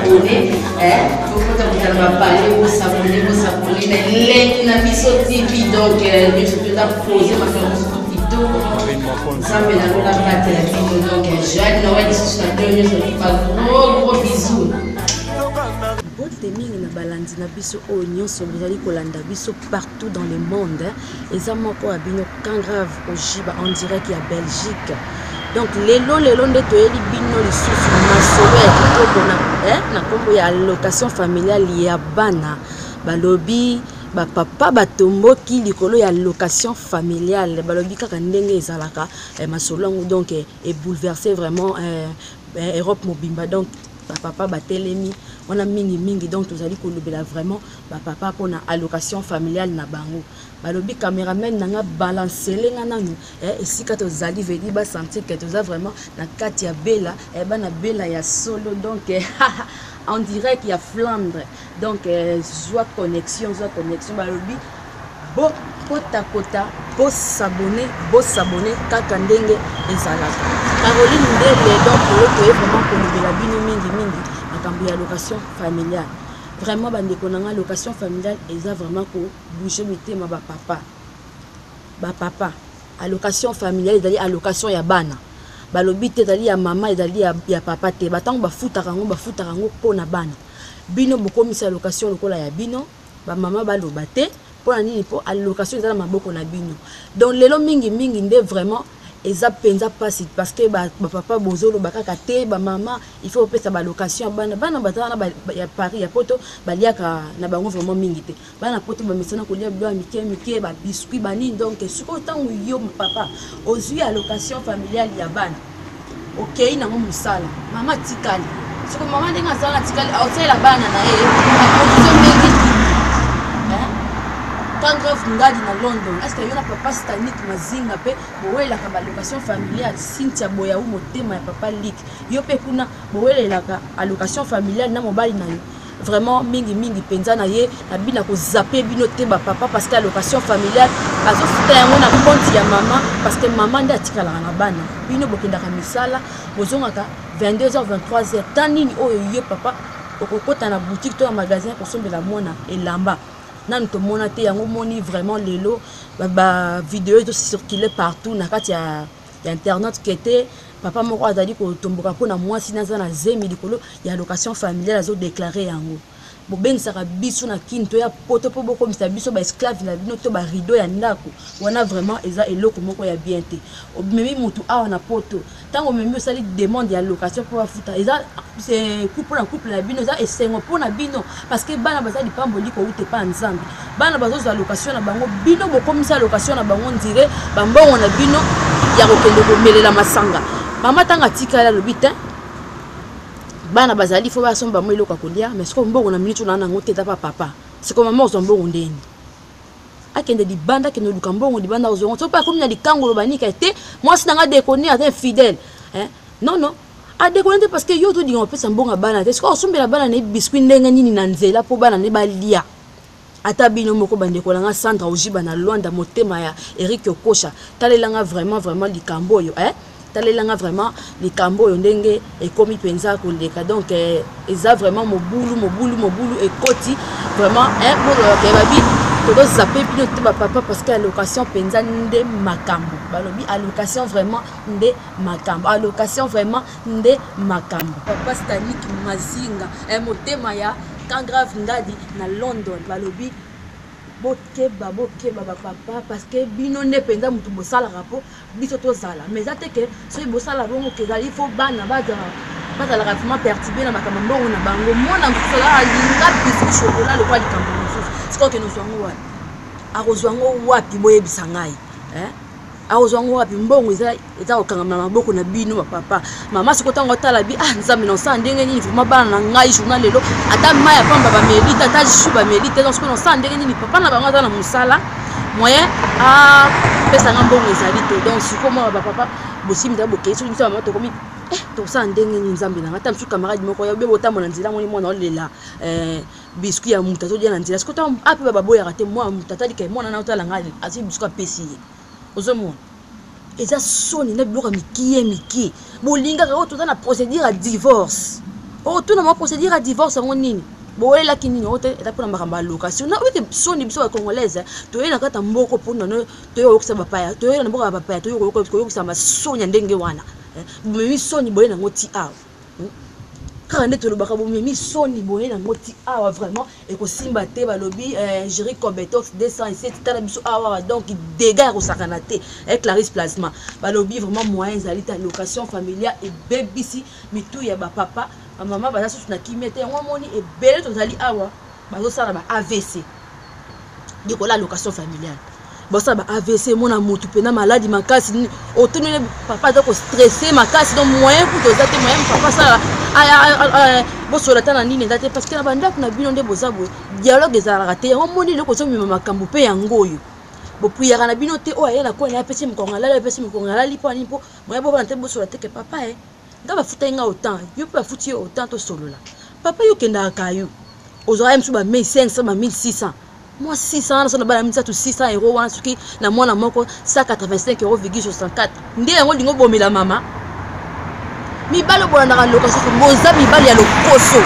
s'abonner, vous parler, vous s'abonner, mais la mission TV, donc je suis là poser ma famille. Ensemble, dans la partie la vidéo, donc Joanne Noël, je suis gros bisous. Mingi na balandi na biso o nyonso bozali kolanda biso partout dans le monde et ça moko abino quand grave au Jiba en direct ya Belgique. Donc lelo nde toyeli bino lisusu masolo ya kitoko na kombo ya allocation familiale ya bana balobi ba papa batomboki likolo ya allocation familiale balobi kaka ndenge ezalaka masolo ngo donc est bouleversé vraiment Europe mobimba donc papa batelemi on a mingi donc tous allez kolobela vraiment papa pour na allocation familiale na bango balobi cameraman nanga balancer nga nanu esika to zali vedi ba sentir que toza vraiment na kati ya bela bana bela ya solo donc en direct ya Flandre donc joie connexion balobi bo kota bo s'abonner kaka ndenge ezalaka Caroline Ndele donc to vraiment kolobela bino mingi makambo ya allocation familiale vraiment bandeko nanga allocation familiale eza vraiment ko bouger mitema ba papa allocation familiale ezali allocation ya bana balobi te ezali ya mama ezali ya papa te batango bafutaka ngo pona bana bino bokomisa allocation lokola ya bino ba mama baloba te pona nini po allocation ezala maboko na bino donc lelo mingi nde vraiment eza penza pasi parce que ba papa bozolo bakaka te ba mama il faut pesa ba location bana batana ya Paris ya poto baliaka na bango vraiment mingi te bana poto ba mesana kolia blo mike ba biscuit bani donc siko tango yo papa ozui allocation familiale ya bana OK na musala mama tikali siko mama ndenga sala tikali outside bana na ye quand grave ngadi na London est-ce que yona papa Stanik mazinga pe bowela ka allocation familiale Cynthia boya u motema ya papa Lik yo pe kuna bowela ka allocation familiale na mobali na yo vraiment mingi penza na ye na bina ko zapper bino te ba papa parce que allocation familiale bazo futa yango na compte ya mama parce que mama nda tikala na bana bino bokenda ka misala bozonga ka 22h 23h tanini oyo yo papa okokota na boutique to na magasin pour sombela mona elamba nan to mona te yango moni vraiment lelo ba vidéo to circuler partout na kati ya internet kete papa moko azali ko tomboka pona mwasi naza na zemi likolo ya allocation familiale azo déclarer yango bobengisaka biso na kinto ya poto po boko misa biso ba esclave na bino to ba rideau ya ndako wana vraiment eza eloko moko ya bien te memi mutu awa na poto tango memi osali demande ya allocation pour afuta eza c'est couple na bino eza esengo pona bino parce que bana bazali pamboli ko ute pa nzambi bana bazo allocation na bango bino bokomisa allocation na bango ndire bambongo na bino ya kokende komelela masanga mama tanga tikala lobita bana bazali fo ba somba mo iloka kolia mais siko mbongo na minute na nango teta papa siko mama ozombo ndeni akende di banda kende luka mbongo di banda ozongo to pa komina di kangolo banika te moi sinanga déconner à fidèle non a déconner parce que yo to di on pesa mbongo bana te siko osombela bana ne biscuit ndenga nini na nzela po bana ne balia ata bino moko bandeko langa Sandra Ojiba na Luanda motema ya Eric Okosha talelanga vraiment likambo yo talelanga vraiment likambo yo ndenge ekomi penza koleka donc eza vraiment mobulu ekoti vraiment pour que babi todo zapper bino te ba papa parce que allocation penza nde makambo balobi allocation vraiment nde makambo papa Stanik mazinga motema ya quand grave ngadi na London balobi bokeba ba papa parce que bino ne penza mutu bosala rapo biso to sala mais ça que so bosala bongo ke gali fo bana baza la vraiment perturbé na makambo mbongo na bango mona mfula alinga biscuit chocolat le kwa likambo mosusu siko ke no swango wa arozwango wapi boyebisa ngai arozwango wapi mbongo eza okanga maboko na bino papa mama siko tango tala bi nzambe no sa ndenge nini vraiment bana na ngai journal lelo ata maya pamba ba melita ata shuba melita donc siko no sa ndenge nini papa na bango ata na musala moyen pesa ngambongo ezali to donc siko mo ba papa bosimbi da bokei so nisa mama to komi to sa ndenge nini nzambe na ngata msu camarade moko ya bebo tamona nzila moni mwana olela biscuit ya muta to dia na nzila siko ta ape ba boya rate moi mutata dika mwana na otala ngali asi biscuit pesi ozomona eza soni na biloko mikie bolinga ka oto na procédure à divorce oh tout na procédure à divorce en nini boye la kinini ote eta pour na makamba location na oui que soni biso congolaise to yena kata mboko pour na to yo okisa bapaya to yena mboko bapaya to yo okisa masonya ndenge wana mimi soni boye na ngoti awa quand on est le baka mimi soni boye na ngoti awa vraiment et ko simba te balobi Jerry Combetox 207 tala biso awa donc dégâts au sakanate avec Clarisse Plasma balobi vraiment moyens alita location familiale et bébisi mitou ya ba papa maman baza sous na kimete yango moni et belé tozali awa bazo sala ba AVC diko la location familiale bosa ba AVC mona mutu pena maladie makasi otonne papa donc stressé makasi donc moyen pour dosate moyen papa sala bosola tana nini ndate parce que na banda kuna bino nde bozabo dialogue ezala raté yango moni le ko so mima makambo pe yango yo bo prière na bino te o ayela ko na pesi mkongala pesi mkongala lipo ni po moyen bo bante bosola te ke papa nga bafuta nga autant yo pe bafuti autant to solola papa yo kenda kayo ozora msu ba 1500 ba 1600 moi 600 na ba 1600 euros wana suki na mwana moko 185,64 nde yango lingo bomela mama mibalo bona na location boza mibali ya lokoso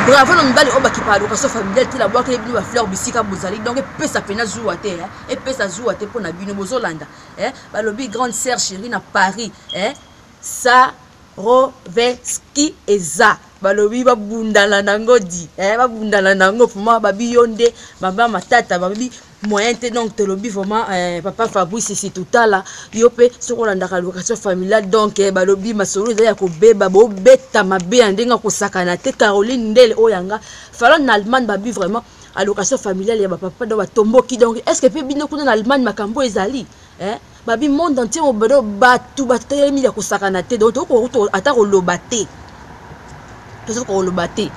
bravo na mibali obaki pa location familiale te la boire que bino ba fleur bisika bozali donc pesa pena zuwa te et pesa zuwa te pona bino bozolanda balobi grande sœur chérie na Paris Saroveski eza balobi babundala nango di babundala nango pour moi babi yonde baba matata babi moyen te donc te lobi vraiment papa Fabrice c'est tout là yope soko landa ka location familiale donc balobi masolo ya ko beba bo beta mabe ndenga ko sakana te Caroline Ndele oyanga fala na Allemagne babi vraiment allocation familiale ya papa do batomboki donc est-ce que pe bino kuna na Allemagne makambo ezali babi monde entier obedo batu batelemi ya kosakana te donc to ata ko lobate to ko lobate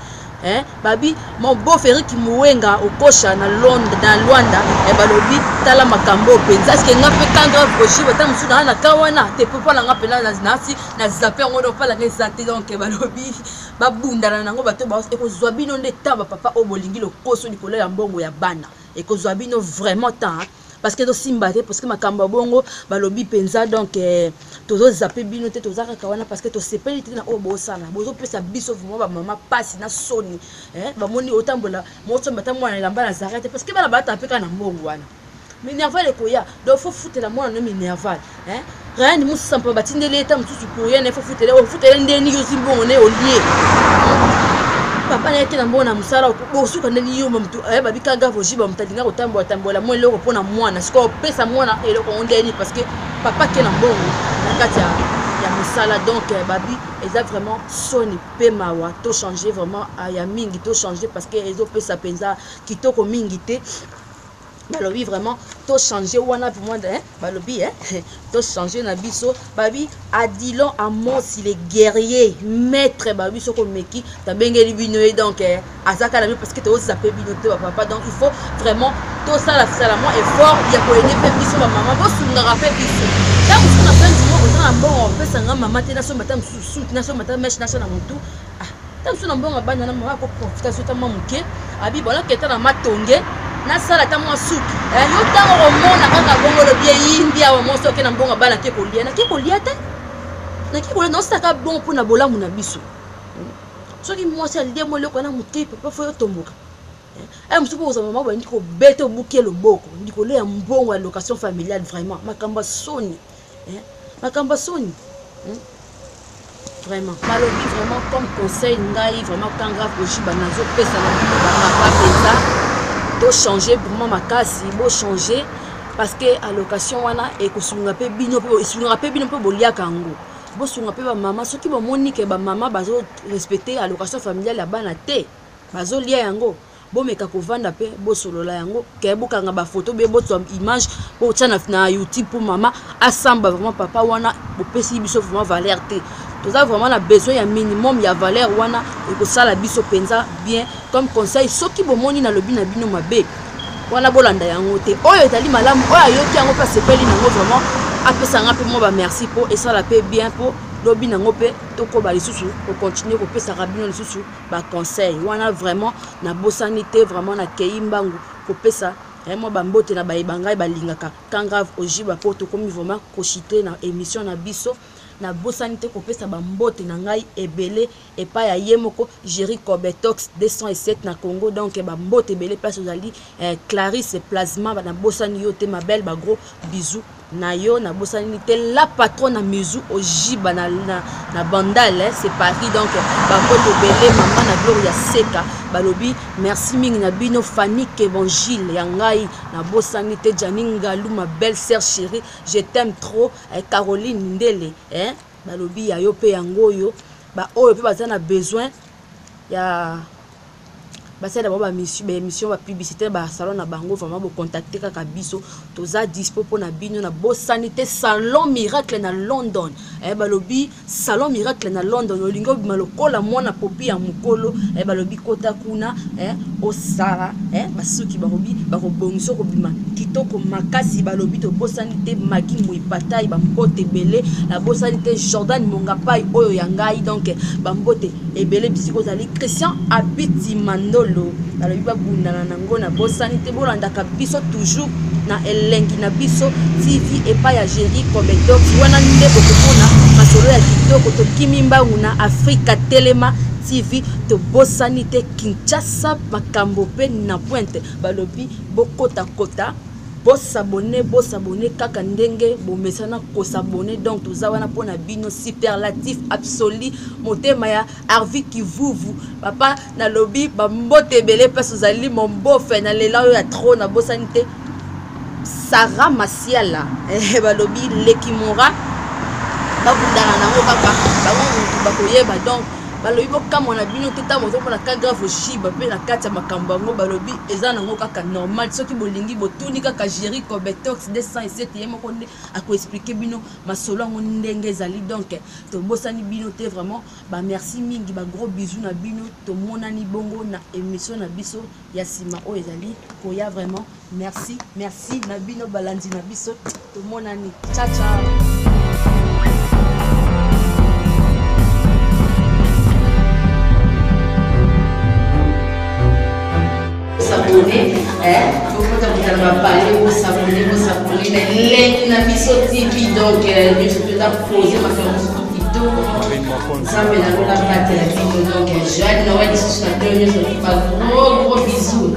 babi mon beau frère qui mouenga okosha na Londres na Luanda balobi tala makambo penza est-ce que ngape kanga voji bata musuna na kawana te papa la ngape na nasi na zape ngodo pala ngesate donc balobi babunda nango bato ba ekozwa bino nde taba papa obolingi lokoso likolo ya mbongo ya bana ekozwa bino vraiment tant parce que to simbate parce que makamba bongo balobi penza donc tozo zape bino te tozaka kawana parce que to sepeli te na obo sala bozo pesa biso vraiment ba mama pasi na soni ba moni otambola moto mbata mwana lamba na zarete parce que bana bata apeka na mbongo wana minerval ekoya donc faut foutre la mwana no minerval rien de musa mpa batindele eta mususu pour rien faut foutre ndeni yo zimbongo ne olie papa na yake na mbona musala bosuka ndeni yo mtu babika gavo jiba mtalinga kotambola mo eloko pona mwana siko pesa mwana eloko ondeni parce que papa ke na mbongo na kati ya musala donc babi eza vraiment soni pe mawa to changer vraiment ya mingi to changer parce que ezo pesa penza kitoko mingi te balobi vraiment to changer wana pour moi balobi to changer na biso babi Adilon Amos il est guerrier maître babi soko meki tabengeli bino donc azaka la parce que to zape bino te papa donc il faut vraiment to ça la moi effort ya ko aider pe biso ba maman bo sunga rappel biso tant que on a fait du mot on a bon on peut sanga maman te na so matam sous na so matam mesh na so na mutu tant que on a bon bana na maman ko profiter so tama muke abi bona keta na matonge na sala ta mwa suki yo tango omona kaka bongo lo bien india wa moso ke na mbonga bana ke kolia na ke kolia te na ke kolia no saka bon pour na bolamu na biso soki mwasi alidemo le kona muke papa fo yo tomboka msupo za mama ba ndiko bete obuke loboko ndiko le ya mbongo ya location familiale vraiment makamba soni makamba soni vraiment malobi vraiment comme conseil ngai vraiment quand grave oji banazo pesa na papa pesa to changer pour moi makasi bo changer parce que allocation wana e kosunga pe bino pe isunga pe bino pe boliaka ngo bo sunga pe ba mama soki ba moni ke ba mama bazo respecter allocation familiale ya bana te bazo lia yango bo meka ko vanda pe bo solola yango ke bukanga ba photo be bo to image bo tana na YouTube pour mama asamba vraiment papa wana bo pesi biso vraiment valeur te nous avons vraiment la besoin ya minimum ya valeur wana et que ça la biso penza bien comme conseil soki bomoni na lobi na bino mabe wana bolanda yango te oyo etali malamu oyo yoki yango pa sepeli nango vraiment apesa nga pe mo ba merci pour et ça la paix bien pour lobi nango pe toko ba lisusu pour continuer ko pesa rabino lisusu ba conseil wana vraiment na bosanité vraiment na keimbangu ko pesa moi bambote na baibanga balingaka quand grave ojiba pour to komi vraiment ko chiter na émission na biso na bosani te kopesa bambote na ngai ebele epai ya ye moko Jerry Cobetox 207 na Congo. Donc bambote ebele place ozali Clarisse Plasma na bosani yo te ma belle, ba gros bisous na yo na bosani te la patronne na mizu ojiba na bandale c'est Paris. Donc bambote ebele maman na Gloria Seka balobi merci mingi na bino famille Évangile ya ngai na bosani te Janinga Lou ma belle sœur chérie je t'aime trop Caroline Ndele balobi ya yo pe yango yo ba oyo pe bazana besoin ya basa d'abord ba mission ba publicité ba salon na bango vraiment bo contacter kaka biso toza dispo pour na bino na bosani te salon miracle na London balobi salon miracle na London olingo malokola mwana popi ya mukolo balobi kota kuna osara basuki barobi barobongiso kobima kitoko makasi balobi to bosani te magi muipata ba mbote belé na bosani te Jordan Mongapai oyo ya ngai. Donc bambote ebele bisiko zali Christian Abiti Mandolo balobi babundana nango na bosani te bolandaka biso toujours na elengi na biso TV epa ya Jerry Cobetox wana nde bokomona masolo ya kitoko to kimimbangu na Afrika Telema TV to bosani te Kinshasa makambo pe na pointe balobi bokota kota bosabone kaka ndenge bomesana ko s'abonner. Donc toza wana pona bino superlatif absolu motema ya Harvey Kivuvu papa na lobby bambote belé place ozali mon beau fait na lela ya trop na bosani te Sarah Masiala balobi lekimora babundana nango kaka bango bakoyeba. Donc balobi bokamo na bino teta moto pona ka grave shiba pe na kati ya makambo yango balobi eza nango kaka normal soki bolingi botuni kaka Jerry Cobetox 207 ye moko nde ako expliquer bino masolo yango ndenge ezali. Donc to bosani bino te vraiment ba merci mingi ba gros bisous na bino to monani bongo na émission na biso ya sima o ezali koya vraiment merci na bino balandi na biso to monani ciao ciao. S'abonner, vous parler, vous s'abonner, les na biso TV. Donc, je suis tout à poser ma vidéo. Ça me la battre la vidéo. Donc, Jeanne Noël, je suis gros bisous.